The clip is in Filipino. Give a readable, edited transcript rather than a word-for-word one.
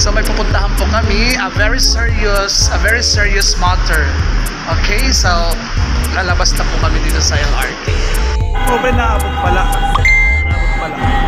So may pupuntahan po kami, a very serious matter. Okay, so lalabas na po kami dito sa LRT. Open na abot pala. Abot pala.